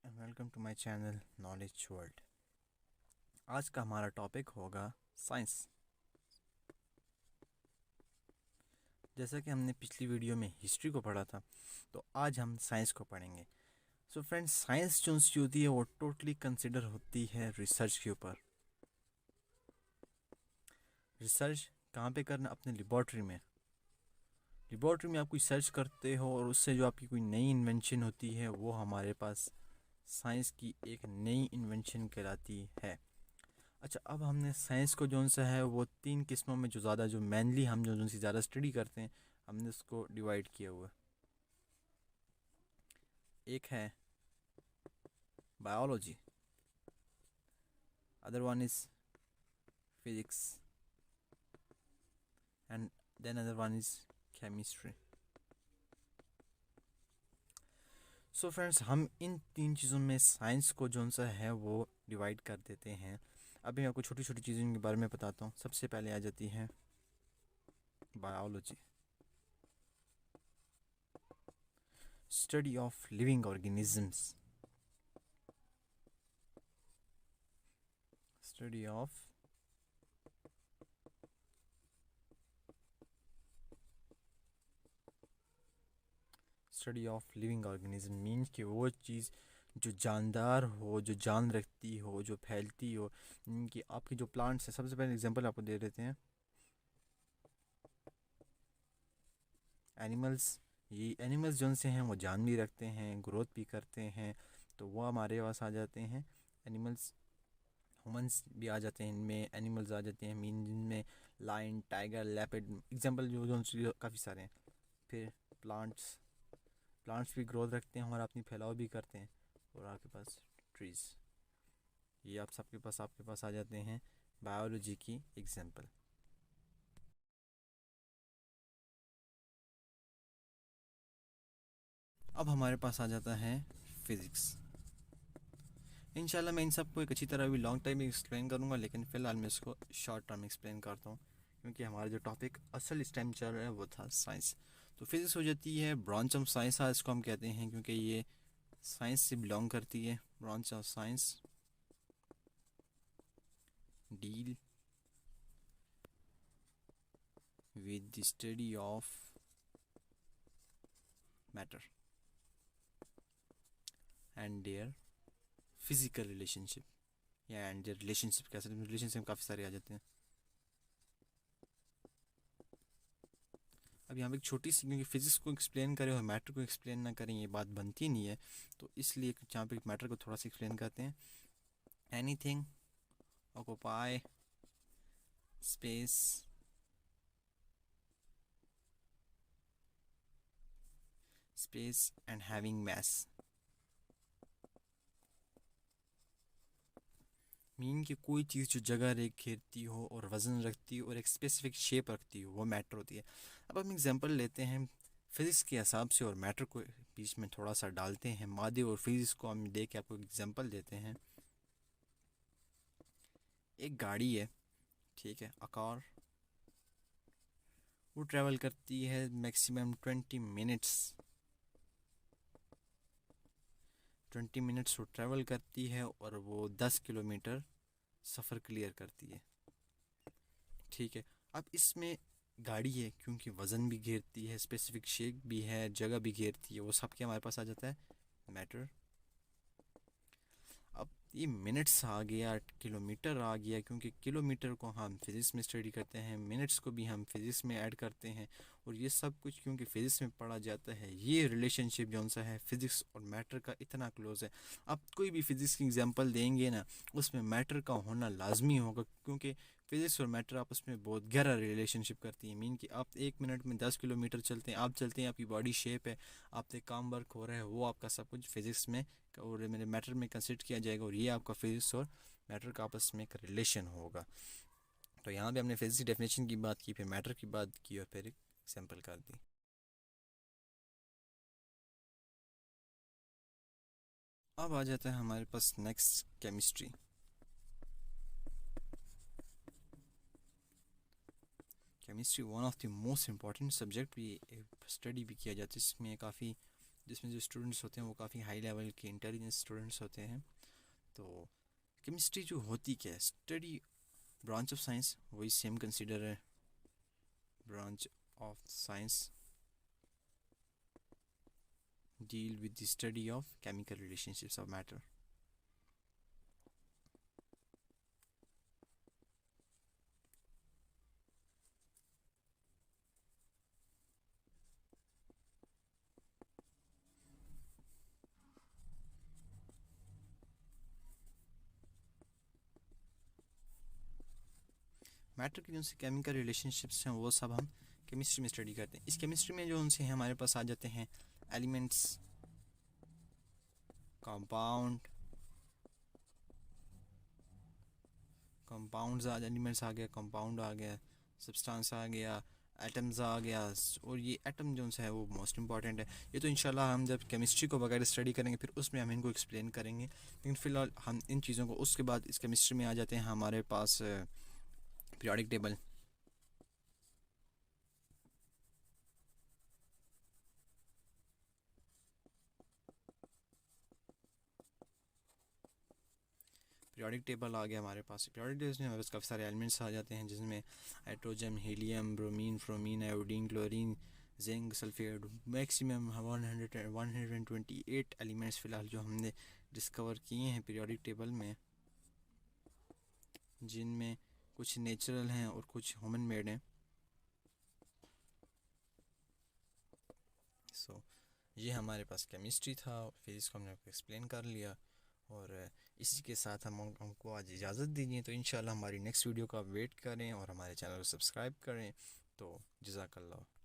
And welcome to my channel knowledge world. आज का हमारा टॉपिक होगा साइंस। जैसा कि हमने पिछली वीडियो में हिस्ट्री को पढ़ा था, तो आज हम साइंस को पढ़ेंगे। सो फ्रेंड्स, साइंस जो होती है वो टोटली कंसिडर होती है रिसर्च के ऊपर। रिसर्च कहाँ पे करना? अपने लेबॉर्ट्री में। लेबॉर्ट्री में आप कोई सर्च करते हो और उससे जो आपकी कोई नई इन्वेंशन होती है वो हमारे पास साइंस की एक नई इन्वेंशन कहलाती है। अच्छा, अब हमने साइंस को जो सा है वो तीन किस्मों में जो ज़्यादा जो मेनली हम जो सी ज़्यादा स्टडी करते हैं, हमने उसको डिवाइड किया हुआ है। एक है biology, other one is physics and then other one is chemistry. So friends, हम इन तीन चीज़ों में साइंस को जो सा है वो डिवाइड कर देते हैं। अभी मैं आपको छोटी छोटी चीज़ों के बारे में बताता हूँ। सबसे पहले आ जाती है biology, study of living organisms. Study of study of living organism means कि वो चीज़ जो जानदार हो, जो जान रखती हो, जो फैलती हो। कि आपके जो प्लांट्स हैं, सबसे पहले एग्जांपल आपको दे देते हैं एनिमल्स। ये एनिमल्स जो से हैं वो जान भी रखते हैं, ग्रोथ भी करते हैं, तो वो हमारे पास आ जाते हैं एनिमल्स। ह्यूमंस भी आ जाते हैं इनमें, एनिमल्स आ जाते हैं मीन जिनमें लायन, टाइगर, लेपर्ड एग्जांपल जो काफ़ी सारे हैं। फिर प्लांट्स प्लांट्स भी ग्रोथ रखते हैं और अपनी फैलाव भी करते हैं। और आपके पास ट्रीज़, ये आप सबके पास आपके पास आ जाते हैं बायोलॉजी की एग्जांपल। अब हमारे पास आ जाता है फिज़िक्स। इंशाल्लाह मैं इन सबको एक अच्छी तरह भी लॉन्ग टाइम में एक्सप्लेन करूँगा, लेकिन फ़िलहाल मैं इसको शॉर्ट टर्म एक्सप्लेन करता हूँ, क्योंकि हमारा जो टॉपिक असल इस टाइम चल रहा है वो था साइंस। तो फिज़िक्स हो जाती है ब्रांच ऑफ साइंस, आज इसको हम कहते हैं, क्योंकि ये साइंस से बिलोंग करती है। Branch of science deal with the study of matter and their physical relationship, या एंड देयर रिलेशनशिप। कैसे रिलेशनशिप काफ़ी सारे आ जाते हैं। अब यहाँ पे एक छोटी सी, क्योंकि फिजिक्स को एक्सप्लेन करें और मैटर को एक्सप्लेन ना करें ये बात बनती नहीं है, तो इसलिए यहाँ पे मैटर को थोड़ा सा एक्सप्लेन करते हैं। Anything occupy space and having mass mean कि कोई चीज़ जो जगह घेरती हो और वज़न रखती हो और एक स्पेसिफिक शेप रखती हो, वो मैटर होती है। अब हम एग्जांपल लेते हैं फिज़िक्स के हिसाब से और मैटर को बीच में थोड़ा सा डालते हैं। मादे और फिज़िक्स को हम दे के आपको एग्जांपल देते हैं। एक गाड़ी है, ठीक है, अकार, वो ट्रैवल करती है मैक्सिमम 20 मिनट्स वो ट्रैवल करती है और वो 10 किलोमीटर सफ़र क्लियर करती है। ठीक है, अब इसमें गाड़ी है, क्योंकि वज़न भी घेरती है, स्पेसिफिक शेप भी है, जगह भी घेरती है, वो सब के हमारे पास आ जाता है मैटर। अब ये मिनट्स आ गया, किलोमीटर आ गया, क्योंकि किलोमीटर को हम फिज़िक्स में स्टडी करते हैं, मिनट्स को भी हम फिज़िक्स में ऐड करते हैं, और ये सब कुछ क्योंकि फ़िज़िक्स में पढ़ा जाता है। ये रिलेशनशिप जो सा है फ़िज़िक्स और मैटर का इतना क्लोज है। आप कोई भी फ़िज़िक्स की एग्जांपल देंगे ना, उसमें मैटर का होना लाजमी होगा, क्योंकि फिज़िक्स और मैटर आपस में बहुत गहरा रिलेशनशिप करती है। मीन कि आप 1 मिनट में 10 किलोमीटर चलते हैं, आप चलते हैं, आपकी बॉडी शेप है, आपसे काम वर्क हो रहा है, वो आपका सब कुछ फिज़िक्स में और मेरे मैटर में कंसिडर किया जाएगा, और ये आपका फिज़िक्स और मैटर का आपस में एक रिलेशन होगा। तो यहाँ पे हमने फिज़िक्स की डेफिनेशन की बात की, फिर मैटर की बात की, और फिर एक एग्जांपल कर दी। अब आ जाता है हमारे पास next chemistry. Chemistry one of the most important subject भी स्टडी भी किया जाता है। इसमें काफ़ी जिसमें जो स्टूडेंट्स होते हैं वो काफ़ी हाई लेवल के इंटेलिजेंस स्टूडेंट्स होते हैं। तो केमिस्ट्री जो होती क्या है, स्टडी ब्रांच ऑफ साइंस, वही सेम कंसिडर है, branch of science deal with the study of chemical relationships of matter। Matter के जो से केमिकल रिलेशनशिप्स हैं वो सब हम केमिस्ट्री में स्टडी करते हैं। इस केमिस्ट्री में जो उनसे हमारे पास आ जाते हैं एलिमेंट्स, कंपाउंड, कंपाउंड्स एलिमेंट्स आ गया, कंपाउंड आ गया, सब्सटेंस आ गया, एटम्स आ गया। और ये एटम जो है वो मोस्ट इंपॉर्टेंट है। ये तो इंशाल्लाह हम जब केमिस्ट्री को वगैरह स्टडी करेंगे फिर उसमें हम इनको एक्सप्लेन करेंगे, लेकिन फ़िलहाल हम इन चीज़ों को, उसके बाद इस केमिस्ट्री में आ जाते हैं हमारे पास पीरियोडिक टेबल। पीरियोडिक टेबल आ गया हमारे पास। पीरियोडिक टेबल में हमारे पास काफ़ी सारे एलिमेंट्स आ जाते हैं, जिसमें हाइड्रोजन, हीलियम, ब्रोमीन, फ्रोमीन, iodine, chlorine, zinc, sulphate, maximum 128 elements फ़िलहाल जो हमने डिस्कवर किए हैं पीरियोडिक टेबल में, जिनमें कुछ नेचुरल हैं और कुछ ह्यूमन मेड हैं। ये हमारे पास केमिस्ट्री था, फिर इसको हमने एक्सप्लेन कर लिया। और इसी के साथ हमको आज इजाज़त दीजिए। तो इंशाल्लाह हमारी नेक्स्ट वीडियो का वेट करें और हमारे चैनल को सब्सक्राइब करें। तो जज़ाकल्लाह।